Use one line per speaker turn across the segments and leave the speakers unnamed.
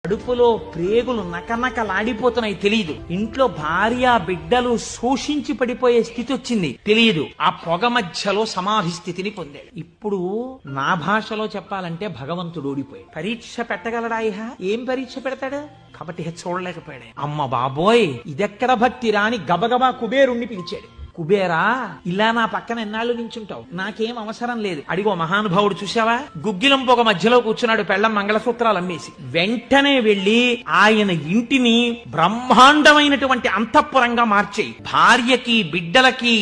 కడుపులో ప్రేగులు నకనకలాడిపోతున్నాయి తెలియదు. ఇంట్లో భార్య బిడ్డలు శోషించి పడిపోయే స్థితి వచ్చింది తెలియదు. ఆ పొగ మధ్యలో సమాధి స్థితిని పొందాడు. ఇప్పుడు నా భాషలో చెప్పాలంటే భగవంతుడు ఓడిపోయాడు. పరీక్ష పెట్టగలడా? ఏం పరీక్ష పెడతాడు? కాబట్టి చూడలేకపోయాడు. అమ్మ బాబోయ్, ఇదెక్కడ భక్తిరా అని గబగబా కుబేరుణ్ణి పిలిచాడు. కుబేరా, ఇలా నా పక్కన ఎన్నాళ్ళు నించుంటావు, నాకేం అవసరం లేదు. అడిగో మహానుభావుడు చూసావా, గుగ్గిలం పొగ మధ్యలో కూర్చున్నాడు పెళ్ళం మంగళసూత్రాలు అమ్మేసి. వెంటనే వెళ్లి ఆయన ఇంటిని బ్రహ్మాండమైనటువంటి అంతఃపురంగా మార్చేయి, భార్యకి బిడ్డలకి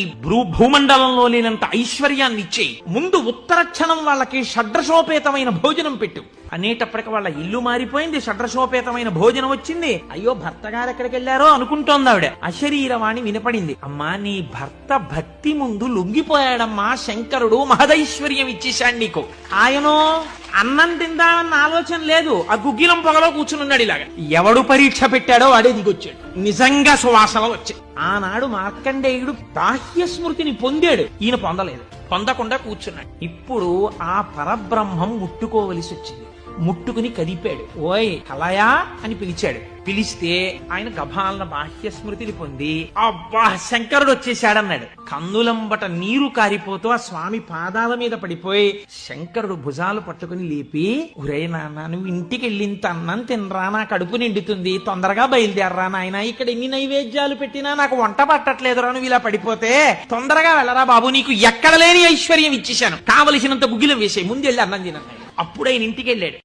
భూమండలంలో లేనంత ఐశ్వర్యాన్ని ఇచ్చేయి, ముందు ఉత్తరక్షణం వాళ్ళకి షడ్రశోపేతమైన భోజనం పెట్టు అనేటప్పటికి వాళ్ళ ఇల్లు మారిపోయింది. షడ్రశోపేతమైన భోజనం వచ్చింది. అయ్యో భర్త గారు ఎక్కడికి వెళ్లారో అనుకుంటోంది ఆవిడ. అశరీరవాణి వినపడింది. అమ్మా, నీ భర్త భక్తి ముందు లొంగిపోయాడమ్మా, శంకరుడు మహదైశ్వర్యం ఇచ్చేశాడు నీకు. ఆయనో అన్నం తిందామన్న ఆలోచన లేదు, ఆ గుగ్గిలం పొగలో కూర్చునున్నాడు. ఇలాగా ఎవడు పరీక్ష పెట్టాడో వాడే దిగొచ్చాడు. నిజంగా సువాసనలు వచ్చాయి. ఆనాడు మార్కండేయుడు బాహ్య స్మృతిని పొందాడు, ఈయన పొందలేదు. పొందకుండా కూర్చున్నాడు. ఇప్పుడు ఆ పరబ్రహ్మం ముట్టుకోవలసి వచ్చింది. ముట్టుకుని కదిపాడు. ఓయ్ కలయా అని పిలిచాడు. పిలిస్తే ఆయన గభాలన బాహ్య స్మృతిని పొంది అబ్బా శంకరుడు వచ్చేశాడన్నాడు. కన్నులంబట నీరు కారిపోతూ ఆ స్వామి పాదాల మీద పడిపోయి శంకరుడు భుజాలు పట్టుకుని లేపి, ఒరే నాన్న, నువ్వు ఇంటికి వెళ్ళింత అన్నం తినరా, నా కడుపు నిండుతుంది, తొందరగా బయలుదేరరా నాయన, ఇక్కడ ఎన్ని నైవేద్యాలు పెట్టినా నాకు వంట పట్టట్లేదురా, నువ్వు ఇలా పడిపోతే తొందరగా వెళ్ళరా బాబు, నీకు ఎక్కడ లేని ఐశ్వర్యం ఇచ్చేశాను, కావలసినంత గుగ్గిలం వేసే, ముందు వెళ్ళి అన్నం తినన్నాడు. అప్పుడు ఆయన ఇంటికి వెళ్ళాడు.